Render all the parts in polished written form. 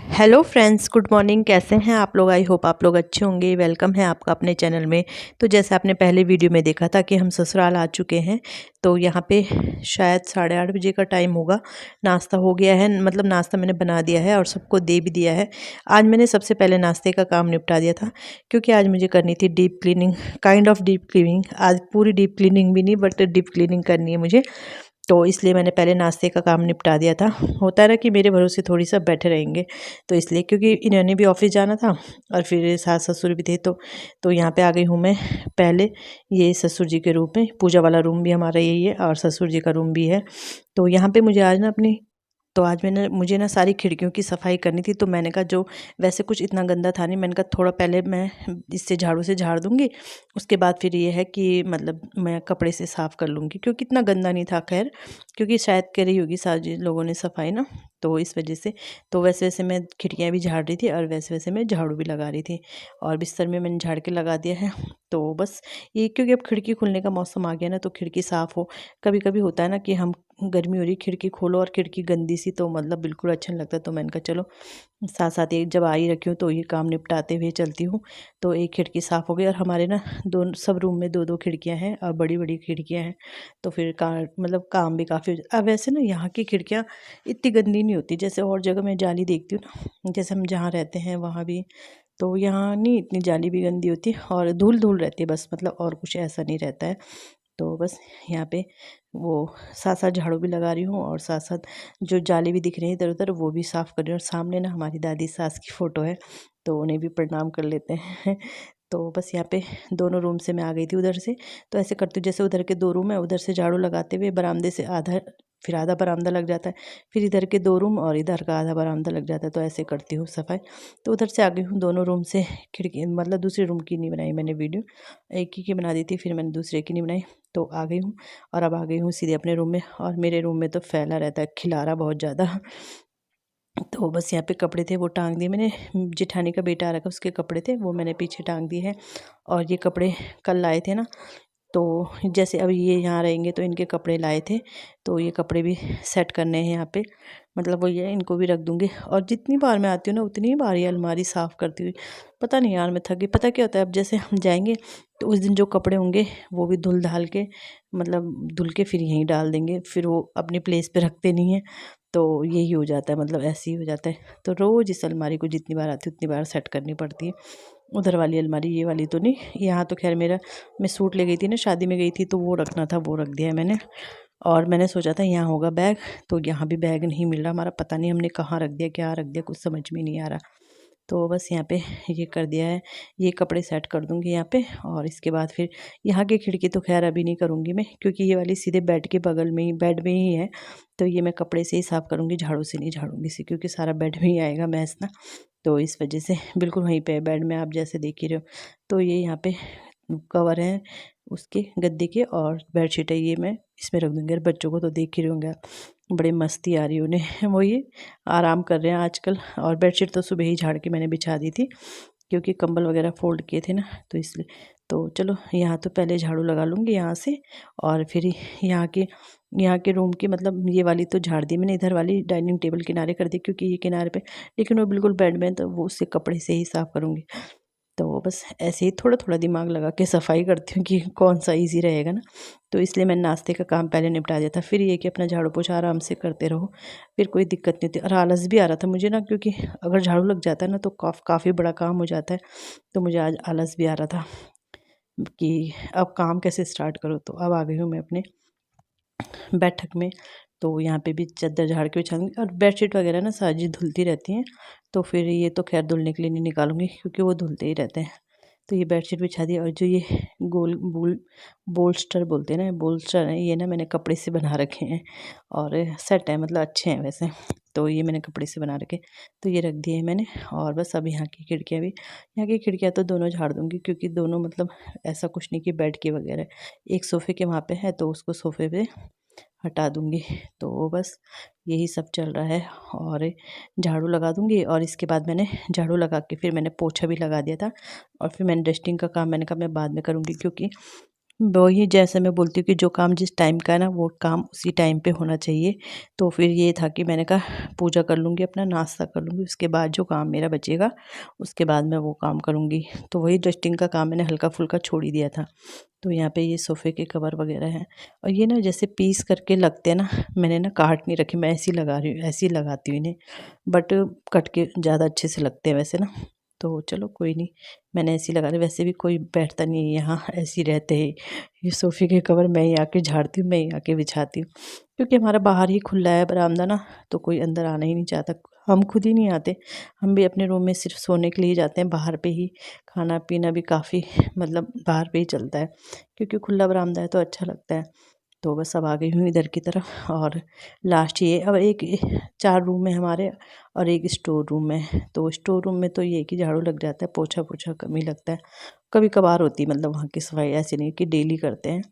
Hello friends, good morning. कैसे हैं आप लोग? आई होप आप लोग अच्छे होंगे। वेलकम है आपका अपने चैनल में। तो जैसे आपने पहले वीडियो में देखा था कि हम ससुराल आ चुके हैं। तो यहाँ पे शायद 8:30 बजे का टाइम होगा। नाश्ता हो गया है, मतलब नाश्ता मैंने बना दिया है और सबको दे भी दिया है। आज मैंने सबसे पहले नाश्ते का काम निपटा दिया था, क्योंकि आज मुझे करनी थी deep cleaning, kind of deep cleaning. आज पूरी डीप क्लीनिंग भी नहीं, बट डीप क्लीनिंग करनी है मुझे। तो इसलिए मैंने पहले नाश्ते का काम निपटा दिया था। होता है ना कि मेरे भरोसे थोड़ी सा बैठे रहेंगे, तो इसलिए, क्योंकि इन्होंने भी ऑफिस जाना था और फिर सास ससुर भी थे। तो यहाँ पे आ गई हूँ मैं पहले। ये ससुर जी के रूम में, पूजा वाला रूम भी हमारा यही है और ससुर जी का रूम भी है। तो यहाँ पे मुझे आज ना अपनी तो आज मुझे ना सारी खिड़कियों की सफाई करनी थी। तो मैंने कहा, जो वैसे कुछ इतना गंदा था नहीं, मैंने कहा थोड़ा पहले मैं इससे झाड़ू से झाड़ दूंगी, उसके बाद फिर ये है कि मतलब मैं कपड़े से साफ़ कर लूँगी, क्योंकि इतना गंदा नहीं था। खैर, क्योंकि शायद करी होगी सारी लोगों ने सफाई ना, तो इस वजह से। तो वैसे वैसे मैं खिड़कियाँ भी झाड़ रही थी और वैसे वैसे मैं झाड़ू भी लगा रही थी, और बिस्तर में मैंने झाड़ के लगा दिया है। तो बस ये, क्योंकि अब खिड़की खुलने का मौसम आ गया ना, तो खिड़की साफ़ हो। कभी कभी होता है ना कि हम, गर्मी हो रही, खिड़की खोलो और खिड़की गंदी सी, तो मतलब बिल्कुल अच्छा नहीं लगता। तो मैंने कहा चलो साथ साथ एक जब आ ही रखी हूँ तो ये काम निपटाते हुए चलती हूँ। तो एक खिड़की साफ़ हो गई, और हमारे ना दो सब रूम में दो दो खिड़कियाँ हैं और बड़ी बड़ी खिड़कियाँ हैं। तो फिर मतलब काम भी काफ़ी। अब वैसे ना यहाँ की खिड़कियाँ इतनी गंदी नहीं होती, जैसे और जगह मैं जाली देखती हूँ ना, जैसे हम जहाँ रहते हैं वहाँ भी। तो यहाँ नहीं, इतनी जाली भी गंदी होती और धूल धूल रहती है बस, मतलब और कुछ ऐसा नहीं रहता है। तो बस यहाँ पे वो साथ साथ झाड़ू भी लगा रही हूँ, और साथ साथ जो जाली भी दिख रही है इधर उधर, वो भी साफ़ कर रही हूँ। और सामने ना हमारी दादी सास की फ़ोटो है, तो उन्हें भी प्रणाम कर लेते हैं। तो बस यहाँ पे दोनों रूम से मैं आ गई थी उधर से। तो ऐसे करती हूँ, जैसे उधर के दो रूम है, उधर से झाड़ू लगाते हुए बरामदे से आधा, फिर आधा बरामदा लग जाता है, फिर इधर के दो रूम और इधर का आधा बरामदा लग जाता है। तो ऐसे करती हूँ सफाई। तो उधर से आ गई हूँ दोनों रूम से। खिड़की मतलब दूसरे रूम की नहीं बनाई मैंने वीडियो, एक ही की बना दी थी, फिर मैंने दूसरे की नहीं बनाई। तो आ गई हूँ, और अब आ गई हूँ सीधे अपने रूम में। और मेरे रूम में तो फैला रहता है खिलारा बहुत ज़्यादा। तो बस यहाँ पे कपड़े थे वो टांग दिए मैंने। जेठानी का बेटा आ रखा, उसके कपड़े थे वो मैंने पीछे टांग दिए हैं। और ये कपड़े कल लाए थे ना, तो जैसे अब ये यहाँ रहेंगे तो इनके कपड़े लाए थे। तो ये कपड़े भी सेट करने हैं यहाँ पे, मतलब वो ये इनको भी रख दूँगी। और जितनी बार मैं आती हूँ ना, उतनी बार ये अलमारी साफ़ करती हुई, पता नहीं यार मैं थक गई। पता क्या होता है, अब जैसे हम जाएंगे तो उस दिन जो कपड़े होंगे वो भी धुल धाल के, मतलब धुल के फिर यहीं डाल देंगे, फिर वो अपनी प्लेस पे रखते नहीं हैं। तो यही हो जाता है, मतलब ऐसे ही हो जाता है। तो रोज़ इस अलमारी को जितनी बार आती हूँ उतनी बार सेट करनी पड़ती है। उधर वाली अलमारी, ये वाली तो नहीं। यहाँ तो खैर मेरा, मैं सूट ले गई थी ना, शादी में गई थी, तो वो रखना था, वो रख दिया है मैंने। और मैंने सोचा था यहाँ होगा बैग, तो यहाँ भी बैग नहीं मिल रहा हमारा। पता नहीं हमने कहाँ रख दिया, क्या रख दिया, कुछ समझ में नहीं आ रहा। तो बस यहाँ पे ये कर दिया है। ये कपड़े सेट कर दूँगी यहाँ पे, और इसके बाद फिर यहाँ की खिड़की तो खैर अभी नहीं करूँगी मैं, क्योंकि ये वाली सीधे बेड के बगल में ही, बेड में ही है। तो ये मैं कपड़े से ही साफ़ करूँगी, झाड़ू से नहीं झाड़ूंगी इसे, क्योंकि सारा बेड में ही आएगा मैस ना। तो इस वजह से बिल्कुल वहीं पे है बेड में, आप जैसे देख ही रहे हो। तो ये यहाँ पे कवर है उसके गद्दे के, और बेडशीट है, ये मैं इसमें रख दूँगी। और बच्चों को तो देख ही रहे होंगे आप, बड़ी मस्ती आ रही है उन्हें। वो ये आराम कर रहे हैं आजकल। और बेडशीट तो सुबह ही झाड़ के मैंने बिछा दी थी, क्योंकि कंबल वगैरह फोल्ड किए थे ना, तो इसलिए। तो चलो यहाँ तो पहले झाड़ू लगा लूँगी यहाँ से, और फिर यहाँ के रूम की, मतलब ये वाली तो झाड़ दी मैंने, इधर वाली डाइनिंग टेबल किनारे कर दी, क्योंकि ये किनारे पे, लेकिन वो बिल्कुल बेड में है, तो वो उससे कपड़े से ही साफ़ करूँगी। तो बस ऐसे ही थोड़ा थोड़ा दिमाग लगा के सफाई करती हूँ कि कौन सा इजी रहेगा ना। तो इसलिए मैंने नाश्ते का काम पहले निपटा दिया था, फिर ये कि अपना झाड़ू पोछा आराम से करते रहो, फिर कोई दिक्कत नहीं होती। और आलस भी आ रहा था मुझे ना, क्योंकि अगर झाड़ू लग जाता है ना तो काफ़ी बड़ा काम हो जाता है। तो मुझे आज आलस भी आ रहा था कि अब काम कैसे स्टार्ट करूँ। तो अब आ गई हूँ मैं अपने बैठक में। तो यहाँ पे भी चादर झाड़ के बिछा दूँगी। और बेडशीट वगैरह ना सारी धुलती रहती हैं, तो फिर ये तो खैर धुलने के लिए नहीं निकालूंगी क्योंकि वो धुलते ही रहते हैं। तो ये बेडशीट बिछा दी। और जो ये गोल बोल बोल्स्टर बोलते हैं ना, बोल्स्टर है ये ना, मैंने कपड़े से बना रखे हैं और सेट है, मतलब अच्छे हैं वैसे। तो ये मैंने कपड़े से बना रखे, तो ये रख दिए हैं मैंने। और बस अब यहाँ की खिड़कियाँ भी, यहाँ की खिड़कियाँ तो दोनों झाड़ दूँगी क्योंकि दोनों मतलब ऐसा कुछ नहीं कि बेड की वगैरह, एक सोफ़े के वहाँ पे है तो उसको सोफ़े पे हटा दूँगी। तो बस यही सब चल रहा है। और झाड़ू लगा दूँगी और इसके बाद मैंने झाड़ू लगा के फिर मैंने पोछा भी लगा दिया था। और फिर मैंने डस्टिंग का काम मैंने कहा मैं बाद में करूँगी, क्योंकि वही जैसे मैं बोलती हूँ कि जो काम जिस टाइम का है ना वो काम उसी टाइम पे होना चाहिए। तो फिर ये था कि मैंने कहा पूजा कर लूँगी, अपना नाश्ता कर लूँगी, उसके बाद जो काम मेरा बचेगा उसके बाद मैं वो काम करूँगी। तो वही डस्टिंग का काम मैंने हल्का फुल्का छोड़ ही दिया था। तो यहाँ पे ये सोफ़े के कवर वगैरह हैं और ये ना जैसे पीस करके लगते हैं ना, मैंने ना काट नहीं रखे, मैं ऐसे ही लगा रही हूँ, ऐसे ही लगाती हूँ इन्हें, बट कट के ज़्यादा अच्छे से लगते हैं वैसे ना। तो चलो कोई नहीं, मैंने ऐसे ही लगा रही, वैसे भी कोई बैठता नहीं है यहाँ, ऐसे ही रहते हैं। ये सोफ़े के कवर मैं ही आके झाड़ती हूँ, मैं ही आके बिछाती हूँ, क्योंकि हमारा बाहर ही खुला है बरामदा ना, तो कोई अंदर आना ही नहीं चाहता। हम खुद ही नहीं आते, हम भी अपने रूम में सिर्फ सोने के लिए जाते हैं, बाहर पे ही खाना पीना भी काफ़ी मतलब बाहर पे ही चलता है, क्योंकि खुला बरामदा है तो अच्छा लगता है। तो बस अब आ गई हूँ इधर की तरफ। और लास्ट ये अब एक 4 रूम है हमारे और एक स्टोर रूम है। तो स्टोर रूम में तो ये है कि झाड़ू लग जाता है, पोछा पोछा कम ही लगता है, कभी कभार होती है, मतलब वहाँ की सफाई ऐसे नहीं कि डेली करते हैं।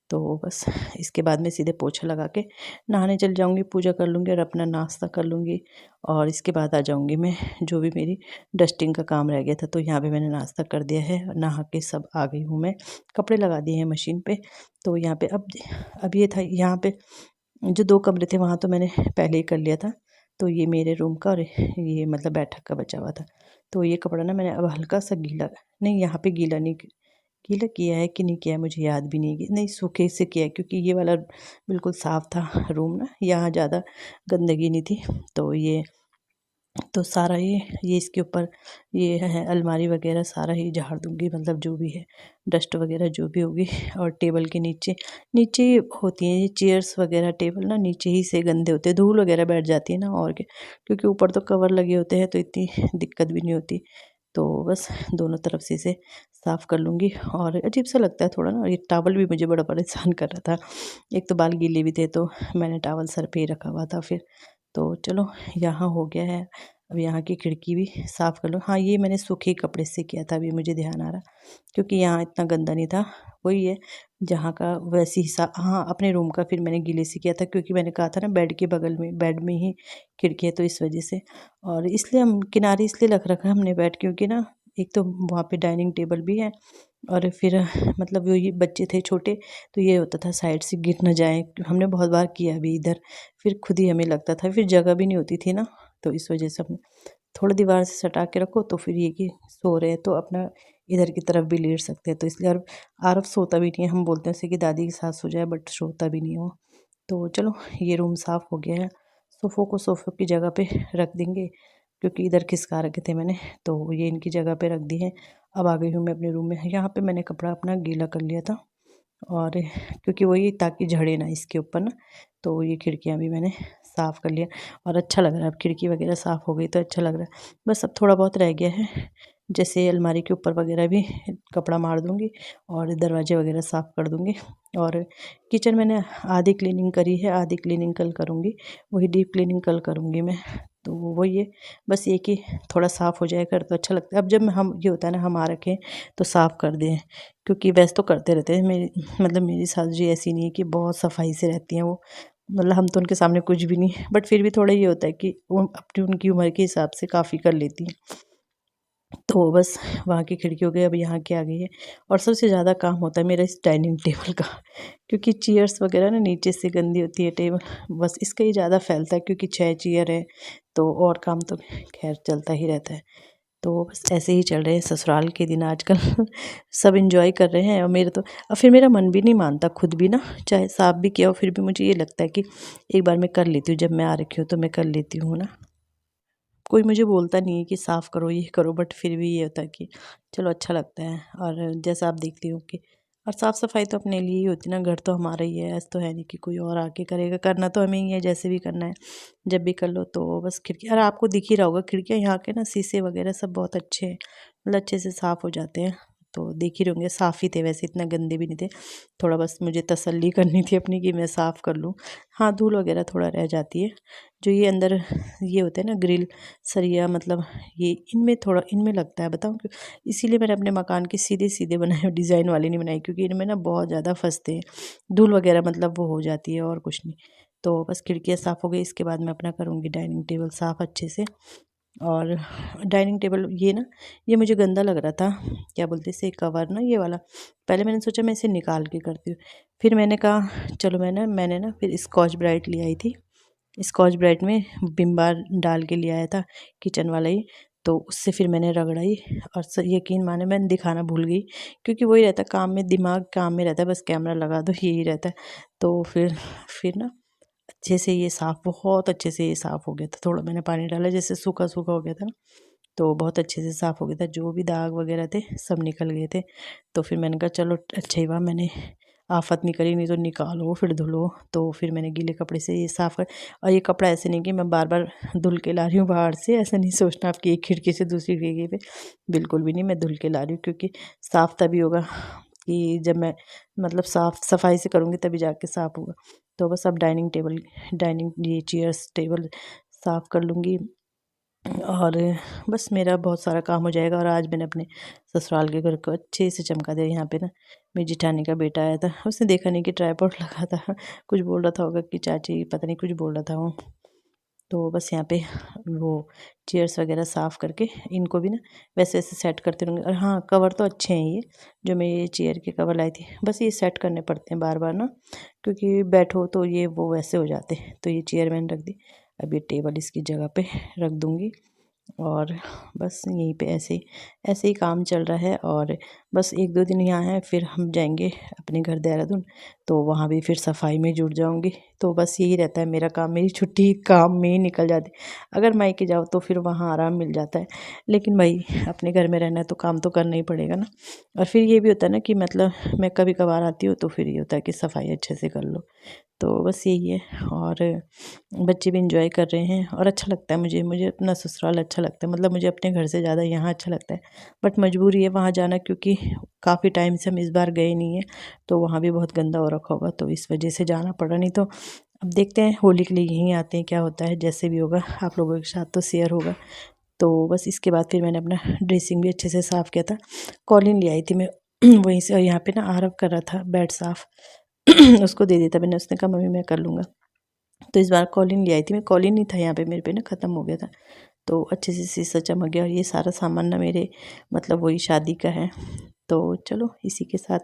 तो बस इसके बाद में सीधे पोछा लगा के नहाने चल जाऊँगी, पूजा कर लूँगी और अपना नाश्ता कर लूँगी। और इसके बाद आ जाऊँगी मैं, जो भी मेरी डस्टिंग का काम रह गया था, तो यहाँ पे मैंने नाश्ता कर दिया है, नहा के सब आ गई हूँ मैं, कपड़े लगा दिए हैं मशीन पे। तो यहाँ पे अब ये था, यहाँ पे जो 2 कमरे थे वहाँ तो मैंने पहले ही कर लिया था। तो ये मेरे रूम का और ये मतलब बैठक का बचा हुआ था। तो ये कपड़ा ना मैंने अब हल्का सा गीला, नहीं यहाँ पे गीला नहीं, गीला किया है कि नहीं किया है मुझे याद भी नहीं है, नहीं सूखे से किया है, क्योंकि ये वाला बिल्कुल साफ़ था रूम ना, यहाँ ज़्यादा गंदगी नहीं थी। तो ये तो सारा ये इसके ऊपर ये है अलमारी वगैरह सारा ही झाड़ दूँगी, मतलब जो भी है डस्ट वगैरह जो भी होगी। और टेबल के नीचे नीचे ही होती हैं ये चेयर्स वगैरह, टेबल ना नीचे ही से गंदे होते हैं, धूल वगैरह बैठ जाती है ना, और क्या, क्योंकि ऊपर तो कवर लगे होते हैं तो इतनी दिक्कत भी नहीं होती। तो बस दोनों तरफ से इसे साफ़ कर लूँगी। और अजीब सा लगता है थोड़ा ना, ये टॉवल भी मुझे बड़ा परेशान कर रहा था, एक तो बाल गीले भी थे तो मैंने टॉवल सर पे ही रखा हुआ था फिर। तो चलो यहाँ हो गया है, अब यहाँ की खिड़की भी साफ़ कर लो। हाँ, ये मैंने सूखे कपड़े से किया था, अभी मुझे ध्यान आ रहा, क्योंकि यहाँ इतना गंदा नहीं था, वही है जहाँ का वैसे ही सा। हाँ, अपने रूम का फिर मैंने गीले से किया था, क्योंकि मैंने कहा था ना बेड के बगल में, बेड में ही खिड़की है तो इस वजह से। और इसलिए हम किनारे इसलिए रख रखा हमने बेड, क्योंकि ना एक तो वहाँ पे डाइनिंग टेबल भी है और फिर मतलब वो ये बच्चे थे छोटे, तो ये होता था साइड से गिर ना जाए, हमने बहुत बार किया अभी इधर, फिर खुद ही हमें लगता था, फिर जगह भी नहीं होती थी ना, तो इस वजह से हमने थोड़ा दीवार से सटा के रखो, तो फिर ये कि सो रहे हैं तो अपना इधर की तरफ भी लेट सकते हैं, तो इसलिए। और आरव सोता भी नहीं है, हम बोलते हैं उसे कि दादी के साथ सो जाए, बट सोता भी नहीं है वो। तो चलो ये रूम साफ़ हो गया है, सोफ़ों को सोफ़ों की जगह पे रख देंगे, क्योंकि इधर खिसका रखे थे मैंने, तो ये इनकी जगह पे रख दिए हैं। अब आ गई हूँ मैं अपने रूम में, यहाँ पे मैंने कपड़ा अपना गीला कर लिया था, और क्योंकि वही ताकि झड़े ना इसके ऊपर ना, तो ये खिड़कियाँ भी मैंने साफ़ कर लिया और अच्छा लग रहा है, अब खिड़की वगैरह साफ़ हो गई तो अच्छा लग रहा है। बस अब थोड़ा बहुत रह गया है, जैसे अलमारी के ऊपर वगैरह भी कपड़ा मार दूँगी और दरवाजे वगैरह साफ़ कर दूँगी। और किचन मैंने आधी क्लीनिंग करी है, आधी क्लीनिंग कल करूँगी, वही डीप क्लीनिंग कल करूँगी मैं। तो वही है, बस ये कि थोड़ा साफ़ हो जाए घर तो अच्छा लगता है। अब जब हम ये होता है ना हम आ रखे हैं तो साफ़ कर दें, क्योंकि वैसे तो करते रहते हैं, मेरी मतलब मेरी सास जी ऐसी नहीं है कि बहुत सफाई से रहती हैं वो, मतलब हम तो उनके सामने कुछ भी नहीं, बट फिर भी थोड़ा ये होता है कि वो अपनी उनकी उम्र के हिसाब से काफ़ी कर लेती हैं। तो बस वहाँ की खिड़की हो गई, अब यहाँ की आ गई है। और सबसे ज़्यादा काम होता है मेरा इस डाइनिंग टेबल का, क्योंकि चेयर्स वगैरह ना नीचे से गंदी होती है टेबल, बस इसका ही ज़्यादा फैलता है, क्योंकि 6 चेयर है तो और काम तो खैर चलता ही रहता है। तो बस ऐसे ही चल रहे हैं ससुराल के दिन आजकल सब एंजॉय कर रहे हैं, और मेरे तो और फिर मेरा मन भी नहीं मानता खुद भी ना, चाहे साफ भी किया हो फिर भी मुझे ये लगता है कि एक बार मैं कर लेती हूँ, जब मैं आ रखी हूँ तो मैं कर लेती हूँ ना। कोई मुझे बोलता नहीं है कि साफ़ करो ये करो, बट फिर भी ये होता है कि चलो अच्छा लगता है। और जैसा आप देखती हो कि और साफ़ सफाई तो अपने लिए ही होती है ना, घर तो हमारा ही है, ऐसा तो है नहीं कि कोई और आके करेगा, करना तो हमें ही है, जैसे भी करना है जब भी कर लो। तो बस खिड़की, और आपको दिख ही रहा होगा खिड़कियाँ यहाँ के ना, शीशे वगैरह सब बहुत अच्छे हैं, मतलब अच्छे से साफ़ हो जाते हैं। तो देख ही होंगे, साफ़ ही थे वैसे, इतना गंदे भी नहीं थे। थोड़ा बस मुझे तसल्ली करनी थी अपनी कि मैं साफ़ कर लूँ। हाँ, धूल वगैरह थोड़ा रह जाती है। जो ये अंदर ये होते हैं ना ग्रिल सरिया, मतलब ये इनमें थोड़ा इनमें लगता है, बताऊँ क्यों? इसीलिए मैंने अपने मकान के सीधे सीधे बनाए, डिज़ाइन वाले नहीं बनाए, क्योंकि इनमें ना बहुत ज़्यादा फंसते हैं, धूल वगैरह मतलब वो हो जाती है, और कुछ नहीं। तो बस खिड़कियाँ साफ़ हो गई, इसके बाद मैं अपना करूँगी डाइनिंग टेबल साफ़ अच्छे से। और डाइनिंग टेबल ये ना, ये मुझे गंदा लग रहा था, क्या बोलते इसे, कवर ना ये वाला। पहले मैंने सोचा मैं इसे निकाल के करती हूँ, फिर मैंने कहा चलो, मैंने ना फिर स्कॉच ब्राइट ले आई थी। स्कॉच ब्राइट में विम बार डाल के ले आया था, किचन वाला ही। तो उससे फिर मैंने रगड़ाई, और यकीन माने मैंने दिखाना भूल गई, क्योंकि वही रहता है काम में, दिमाग काम में रहता है, बस कैमरा लगा दो यही रहता है। तो फिर ना अच्छे से ये साफ़, बहुत अच्छे से ये साफ़ हो गया था। थोड़ा मैंने पानी डाला, जैसे सूखा सूखा हो गया था ना, तो बहुत अच्छे से साफ़ हो गया था, जो भी दाग वगैरह थे सब निकल गए थे। तो फिर मैंने कहा चलो अच्छा ही हुआ, मैंने आफ़त नहीं करी, नहीं तो निकालो फिर धुलो। तो फिर मैंने गीले कपड़े से ये साफ़ कर, और ये कपड़ा ऐसे नहीं कि मैं बार बार धुल के ला रही हूँ बाहर से, ऐसा नहीं सोचना आपकी एक खिड़की से दूसरी खिड़की पे, बिल्कुल भी नहीं, मैं धुल के ला रही हूँ, क्योंकि साफ़ तभी होगा कि जब मैं मतलब साफ़ सफाई से करूँगी, तभी जाके साफ़ होगा। तो बस अब डाइनिंग ये चेयर्स टेबल साफ़ कर लूँगी, और बस मेरा बहुत सारा काम हो जाएगा। और आज मैंने अपने ससुराल के घर को अच्छे से चमका दिया। यहाँ पे ना मेरी जेठानी का बेटा आया था, उसने देखा नहीं कि ट्राइपॉड लगा था, कुछ बोल रहा था होगा कि चाची पता नहीं कुछ बोल रहा था वो। तो बस यहाँ पे वो चेयर्स वगैरह साफ़ करके इनको भी ना वैसे वैसे सेट करते रहूँगी। और हाँ, कवर तो अच्छे हैं ये, जो मैं ये चेयर के कवर लाई थी, बस ये सेट करने पड़ते हैं बार बार ना, क्योंकि बैठो तो ये वो वैसे हो जाते हैं। तो ये चेयर मैंने रख दी, अब ये टेबल इसकी जगह पे रख दूँगी, और बस यहीं पे ऐसे ही काम चल रहा है। और बस 1-2 दिन यहाँ है, फिर हम जाएंगे अपने घर देहरादून, तो वहाँ भी फिर सफाई में जुट जाऊंगी। तो बस यही रहता है मेरा काम, मेरी छुट्टी काम में ही निकल जाती है। अगर मायके जाओ तो फिर वहाँ आराम मिल जाता है, लेकिन भाई अपने घर में रहना है तो काम तो करना ही पड़ेगा ना। और फिर ये भी होता है ना कि मतलब मैं कभी कभार आती हूँ, तो फिर ये होता है कि सफाई अच्छे से कर लो। तो बस यही है। और बच्चे भी इंजॉय कर रहे हैं, और अच्छा लगता है मुझे अपना ससुराल अच्छा लगता है, मतलब मुझे अपने घर से ज़्यादा यहाँ अच्छा लगता है। बट मजबूरी है वहाँ जाना, क्योंकि काफ़ी टाइम से हम इस बार गए नहीं हैं, तो वहाँ भी बहुत गंदा हो रखा होगा, तो इस वजह से जाना पड़ा। नहीं तो अब देखते हैं, होली के लिए यहीं आते हैं, क्या होता है, जैसे भी होगा आप लोगों के साथ तो शेयर होगा। तो बस इसके बाद फिर मैंने अपना ड्रेसिंग भी अच्छे से साफ़ किया था। कॉलिन ले आई थी मैं वहीं से, और यहाँ पे ना आरव कर रहा था बेड साफ़ उसको दे दिया था मैंने, उसने कहा मम्मी मैं कर लूँगा। तो इस बार कॉलिन ले आई थी मैं, कॉलिन नहीं था यहाँ पे मेरे पे ना, ख़त्म हो गया था। तो अच्छे से शीशा चमक गया, और ये सारा सामान ना मेरे मतलब वही शादी का है। तो चलो इसी के साथ